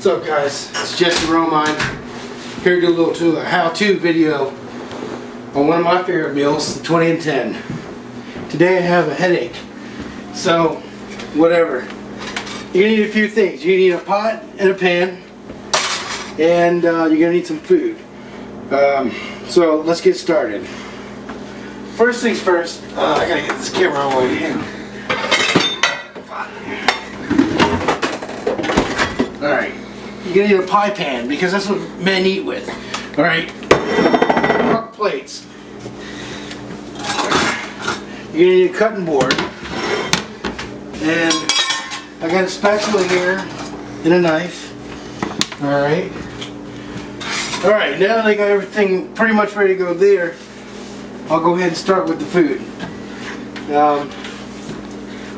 What's up, guys? It's Jesse Romine here to do a little how-to video on one of my favorite meals, the 20 and 10. Today I have a headache, so whatever. You're gonna need a few things. You're gonna need a pot and a pan, and you're gonna need some food. So let's get started. First things first, I gotta get this camera on here. Alright, you're gonna need a pie pan because that's what men eat with. Alright, rock plates. You're gonna need a cutting board. And I got a spatula here and a knife. Alright. Alright, now that I got everything pretty much ready to go there, I'll go ahead and start with the food.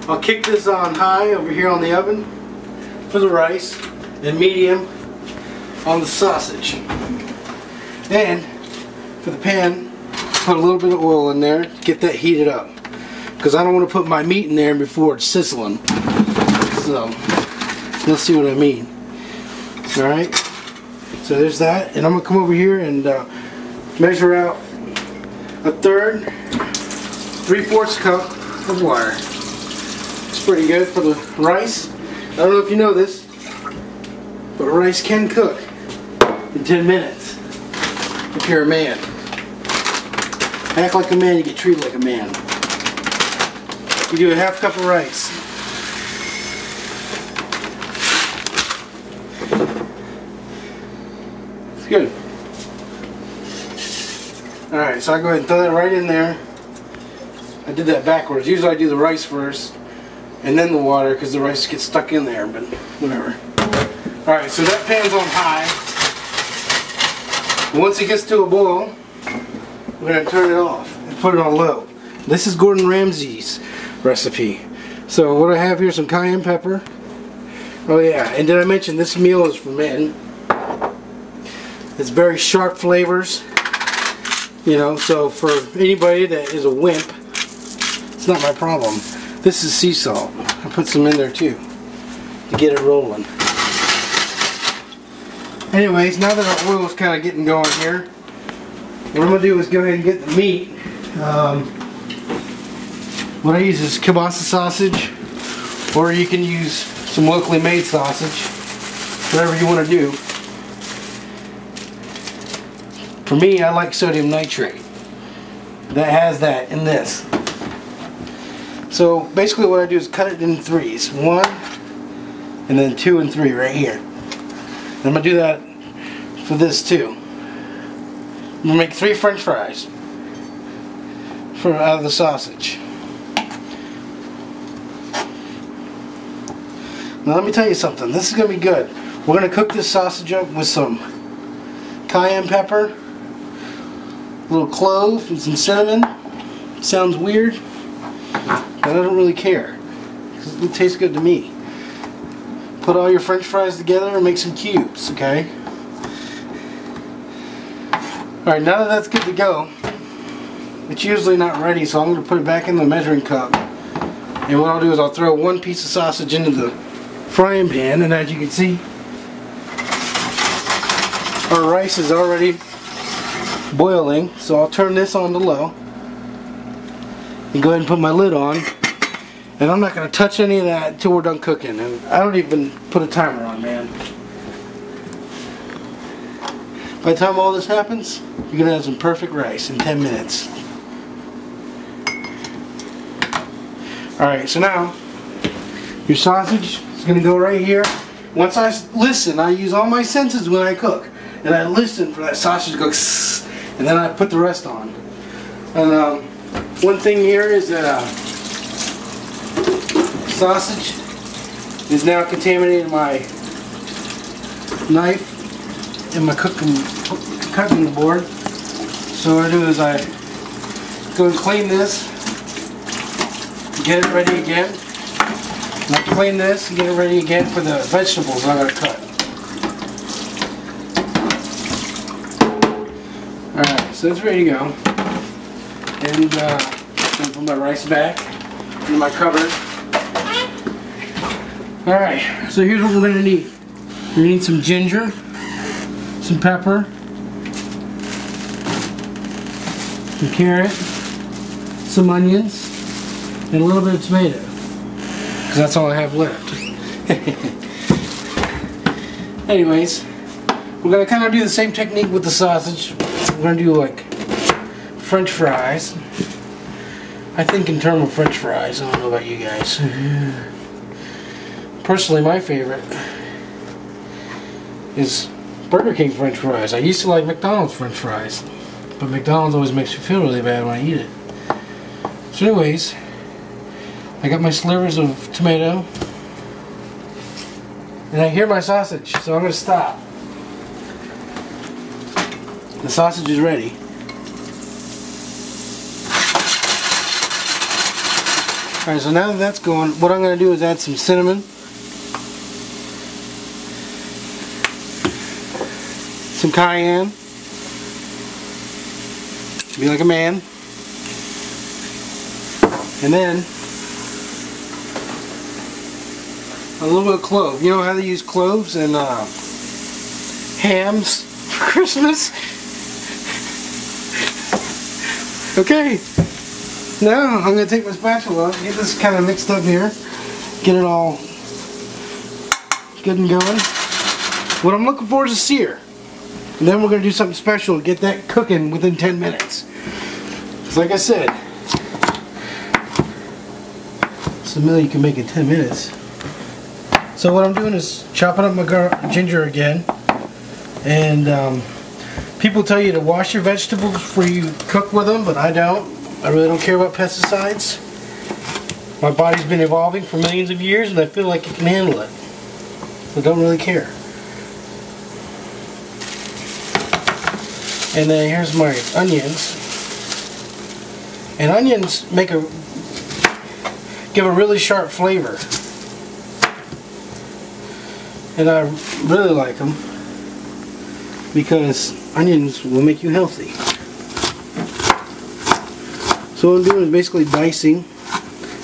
I'll kick this on high over here on the oven for the rice, and medium on the sausage. And for the pan, put a little bit of oil in there, get that heated up. Because I don't want to put my meat in there before it's sizzling. So, you'll see what I mean. Alright, so there's that. And I'm going to come over here and measure out a third, 3/4 cup of water. It's pretty good for the rice. I don't know if you know this, but rice can cook in 10 minutes if you're a man. Act like a man, you get treated like a man. You do a half cup of rice. It's good. Alright, so I go ahead and throw that right in there. I did that backwards. Usually I do the rice first and then the water because the rice gets stuck in there, but whatever. Alright, so that pan's on high. Once it gets to a boil, we're going to turn it off and put it on low. This is Gordon Ramsay's recipe. So what I have here is some cayenne pepper. Oh yeah, and did I mention this meal is for men? It's very sharp flavors. You know, so for anybody that is a wimp, it's not my problem. This is sea salt. I put some in there too to get it rolling. Anyways, now that our oil is kind of getting going here, what I'm going to do is go ahead and get the meat. What I use is kielbasa sausage, or you can use some locally made sausage, whatever you want to do. For me, I like sodium nitrate. That has that in this. So basically what I do is cut it in threes. 1, and then 2 and 3 right here. I'm going to do that for this too. I'm going to make 3 French fries out of the sausage. Now let me tell you something. This is going to be good. We're going to cook this sausage up with some cayenne pepper, a little clove, and some cinnamon. Sounds weird, but I don't really care. It tastes good to me. Put all your French fries together and make some cubes, okay? Alright, now that that's good to go, it's usually not ready, so I'm going to put it back in the measuring cup. And what I'll do is I'll throw 1 piece of sausage into the frying pan, and as you can see, our rice is already boiling, so I'll turn this on to low and go ahead and put my lid on. And I'm not going to touch any of that until we're done cooking. And I don't even put a timer on, man. By the time all this happens, you're going to have some perfect rice in 10 minutes. Alright, so now your sausage is going to go right here. Once I listen, I use all my senses when I cook. And I listen for that sausage to go sss, and then I put the rest on. And one thing here is that sausage is now contaminating my knife and my cutting board. So what I do is I go and clean this, get it ready again. And I clean this and get it ready again for the vegetables I'm going to cut. Alright, so it's ready to go. And I'm going to put my rice back in my cupboard. Alright, so here's what we're going to need. We need some ginger, some pepper, some carrot, some onions, and a little bit of tomato. Because that's all I have left. Anyways, we're going to kind of do the same technique with the sausage. We're going to do like French fries. I think in terms of French fries. I don't know about you guys. Personally, my favorite is Burger King French fries. I used to like McDonald's French fries, but McDonald's always makes me feel really bad when I eat it. So anyways, I got my slivers of tomato, and I hear my sausage, so I'm going to stop. The sausage is ready. Alright, so now that that's going, what I'm going to do is add some cinnamon, some cayenne, be like a man, and then a little bit of clove. You know how they use cloves and hams for Christmas? Okay, now I'm going to take my spatula, get this kind of mixed up here, get it all good and going. What I'm looking for is a sear. And then we're going to do something special to get that cooking within 10 minutes. Because like I said, it's a meal you can make in 10 minutes. So what I'm doing is chopping up my ginger again. And people tell you to wash your vegetables before you cook with them, but I don't. I really don't care about pesticides. My body's been evolving for millions of years and I feel like it can handle it. So I don't really care. And then here's my onions. And onions give a really sharp flavor. And I really like them because onions will make you healthy. So what I'm doing is basically dicing,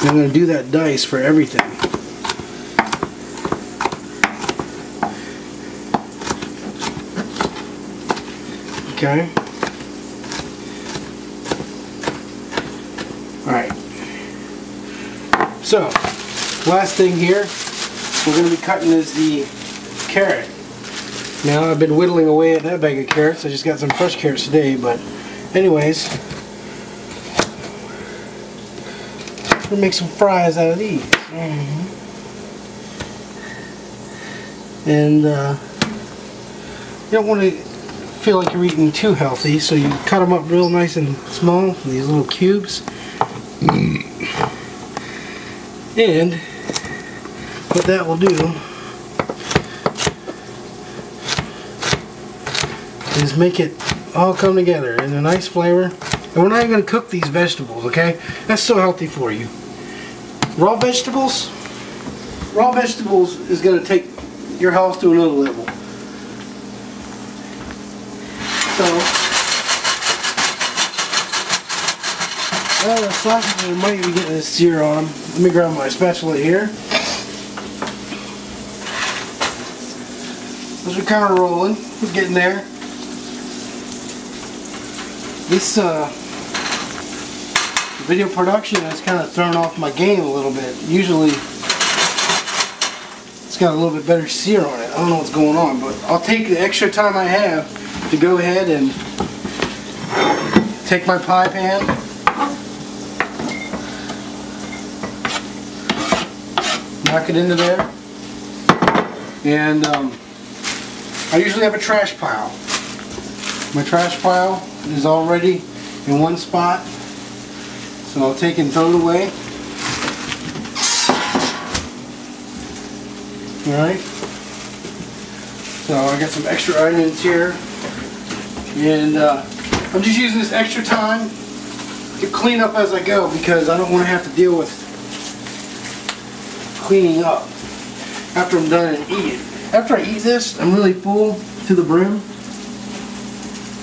and I'm going to do that dice for everything. Okay. Alright. So, last thing here we're going to be cutting is the carrot. Now I've been whittling away at that bag of carrots. I just got some fresh carrots today, but anyways, we'll make some fries out of these. And you don't want to feel like you're eating too healthy, so you cut them up real nice and small, these little cubes. And what that will do is make it all come together in a nice flavor. And we're not even going to cook these vegetables, okay? That's so healthy for you. Raw vegetables is going to take your health to another level. So, well, the sausages might be getting a sear on them. Let me grab my spatula here. Those are kind of rolling. We're getting there. This video production has kind of thrown off my game a little bit. Usually it's got a little bit better sear on it. I don't know what's going on, but I'll take the extra time I have to go ahead and take my pie pan, knock it into there, and I usually have a trash pile. My trash pile is already in one spot, so I'll take and throw it away. Alright, so I got some extra onions here, and I'm just using this extra time to clean up as I go because I don't want to have to deal with cleaning up after I'm done and eat it. After I eat this, I'm really full to the brim.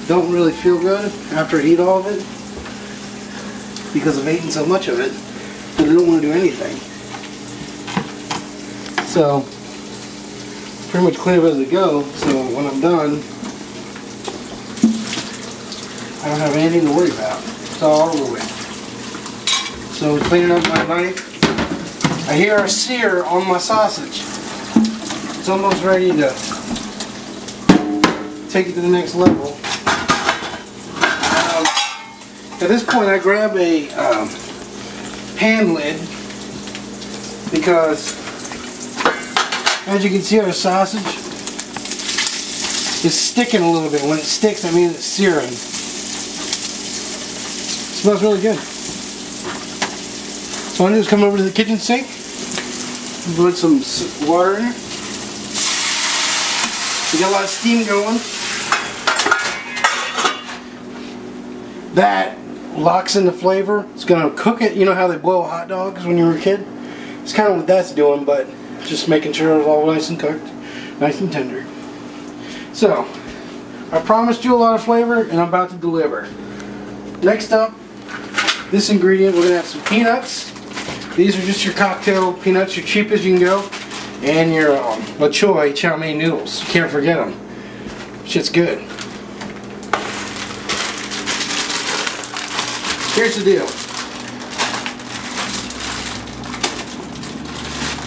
Don't really feel good after I eat all of it because I've eaten so much of it that I don't want to do anything. So pretty much clean up as I go, so when I'm done, I don't have anything to worry about. It's all over with. So cleaning up my knife. I hear a sear on my sausage. It's almost ready to take it to the next level. At this point I grab a pan lid because as you can see our sausage is sticking a little bit. When it sticks, that means it's searing. It smells really good. So what I do is come over to the kitchen sink, put some water in it. We got a lot of steam going. That locks in the flavor. It's going to cook it. You know how they boil hot dogs when you were a kid? It's kind of what that's doing, but just making sure it's all nice and cooked, nice and tender. So, I promised you a lot of flavor, and I'm about to deliver. Next up, this ingredient, we're going to have some peanuts. These are just your cocktail peanuts, your cheapest you can go, and your La Choy chow mein noodles. You can't forget them. Shit's good. Here's the deal.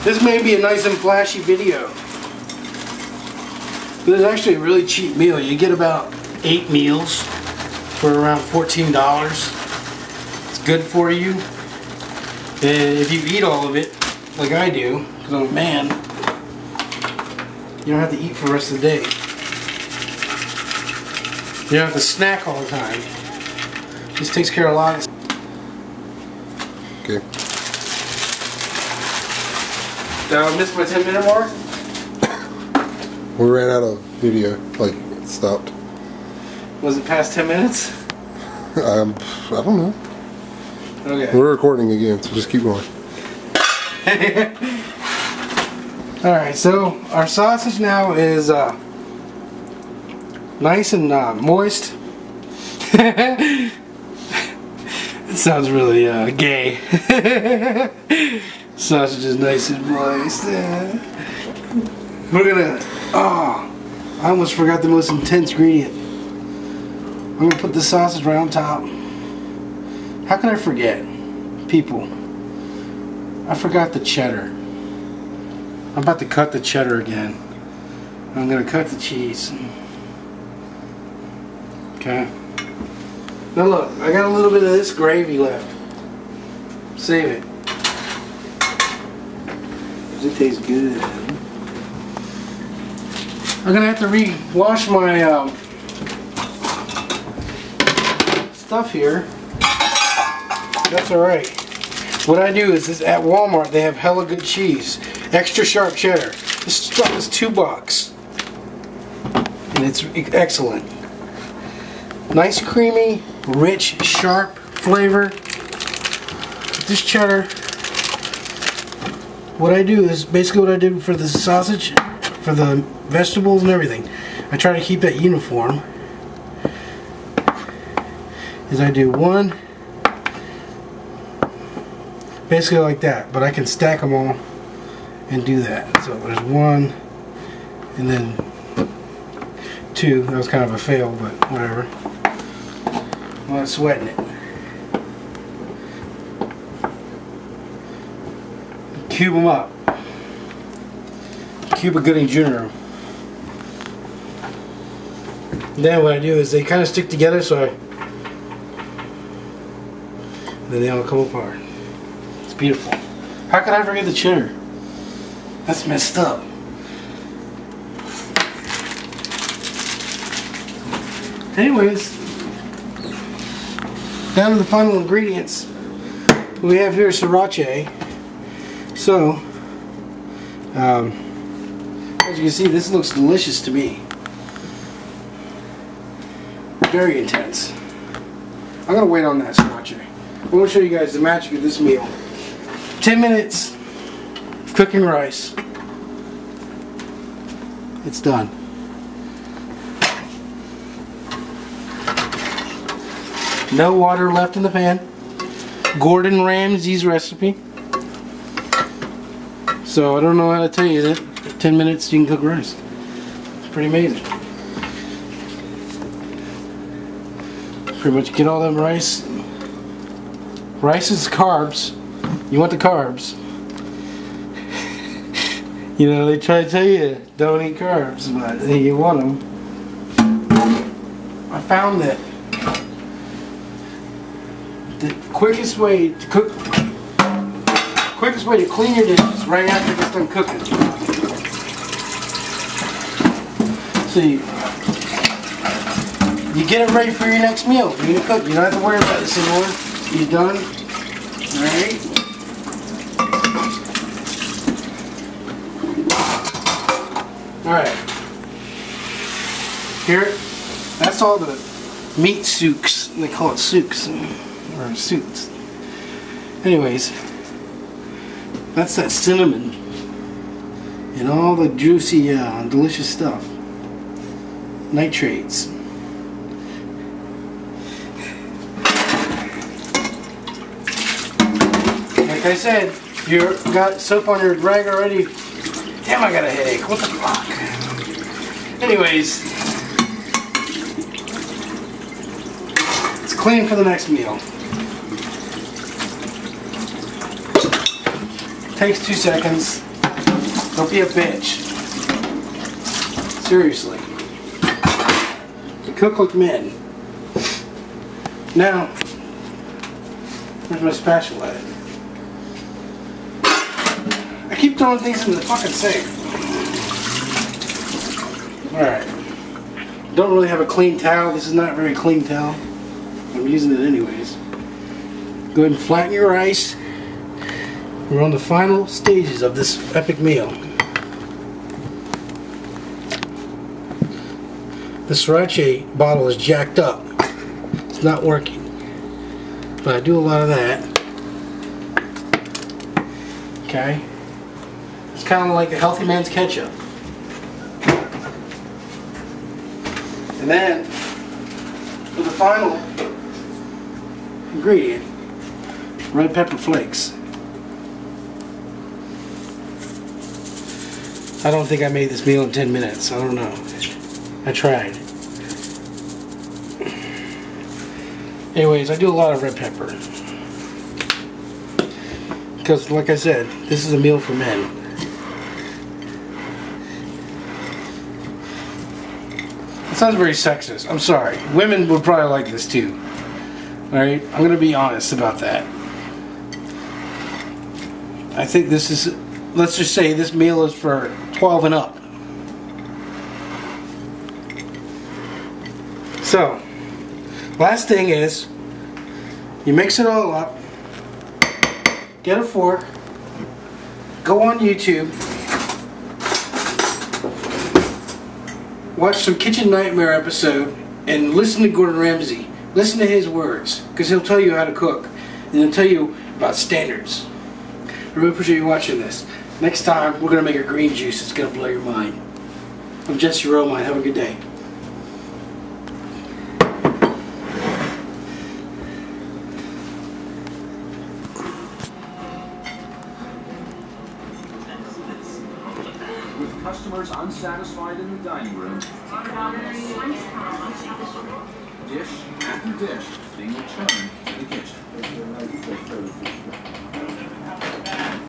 This may be a nice and flashy video, but it's actually a really cheap meal. You get about 8 meals for around $14. It's good for you. And if you eat all of it, like I do, because I'm a man, you don't have to eat for the rest of the day. You don't have to snack all the time. This takes care of a lot of... Okay. Did I miss my 10-minute mark? We ran out of video, like, it stopped. Was it past 10 minutes? I don't know. Okay. We're recording again, so just keep going. Alright, so our sausage now is nice and moist. It sounds really gay. Sausage is nice and moist. We're gonna... Oh, I almost forgot the most intense ingredient. I'm gonna put the sausage right on top. How can I forget? People, I forgot the cheddar. I'm about to cut the cheddar again. I'm gonna cut the cheese. Okay. Now look, I got a little bit of this gravy left. Save it. It tastes good. I'm gonna have to re-wash my stuff here. That's alright. What I do is at Walmart they have hella good cheese. Extra sharp cheddar. This stuff is $2. And it's excellent. Nice creamy, rich, sharp flavor. This cheddar, what I do is basically what I did for the sausage, for the vegetables and everything. I try to keep that uniform. Is I do one, basically like that, but I can stack them all and do that. So there's one, and then two. That was kind of a fail, but whatever. I'm not sweating it. Cube them up. Cuba Gooding Jr. Then what I do is they kind of stick together, so then they all come apart. It's beautiful. How can I forget the cheddar? That's messed up. Anyways, down to the final ingredients. We have here sriracha. So, as you can see, this looks delicious to me. Very intense. I'm gonna wait on that sriracha. I'm gonna show you guys the magic of this meal. 10 minutes of cooking rice. It's done. No water left in the pan. Gordon Ramsay's recipe. So I don't know how to tell you that. 10 minutes you can cook rice. It's pretty amazing. Pretty much get all them rice. Rice is carbs. You want the carbs. You know, they try to tell you don't eat carbs, but you want them. I found that the quickest way to cook, quickest way to clean your dishes right after it's done cooking. See, you get it ready for your next meal. You're gonna cook. You don't have to worry about this anymore. You done? Alright. Alright. Here, that's all the meat souks. They call it souks. Or suits. Anyways, that's that cinnamon. And all the juicy, delicious stuff. Nitrates. Like I said, you got soap on your rag already. Damn, I got a headache. What the fuck? Anyways, it's clean for the next meal. Takes 2 seconds. Don't be a bitch. Seriously. Cook like men. Now, where's my spatula at? I keep throwing things into the fucking sink. Alright. Don't really have a clean towel. This is not a very clean towel. I'm using it anyways. Go ahead and flatten your rice. We're on the final stages of this epic meal. The sriracha bottle is jacked up. It's not working. But I do a lot of that. Okay? It's kind of like a healthy man's ketchup. And then, for the final ingredient, red pepper flakes. I don't think I made this meal in 10 minutes. I don't know. I tried. Anyways, I do a lot of red pepper. Because, like I said, this is a meal for men. It sounds very sexist. I'm sorry. Women would probably like this too. Alright? I'm going to be honest about that. I think this is, let's just say this meal is for 12 and up. So, last thing is, you mix it all up, get a fork, go on YouTube, watch some Kitchen Nightmare episode, and listen to Gordon Ramsay. Listen to his words, because he'll tell you how to cook, and he'll tell you about standards. I really appreciate you watching this. Next time, we're going to make a green juice. It's going to blow your mind. I'm Jesse Romine. Have a good day. With customers unsatisfied in the dining room, dish after dish being returned to the kitchen.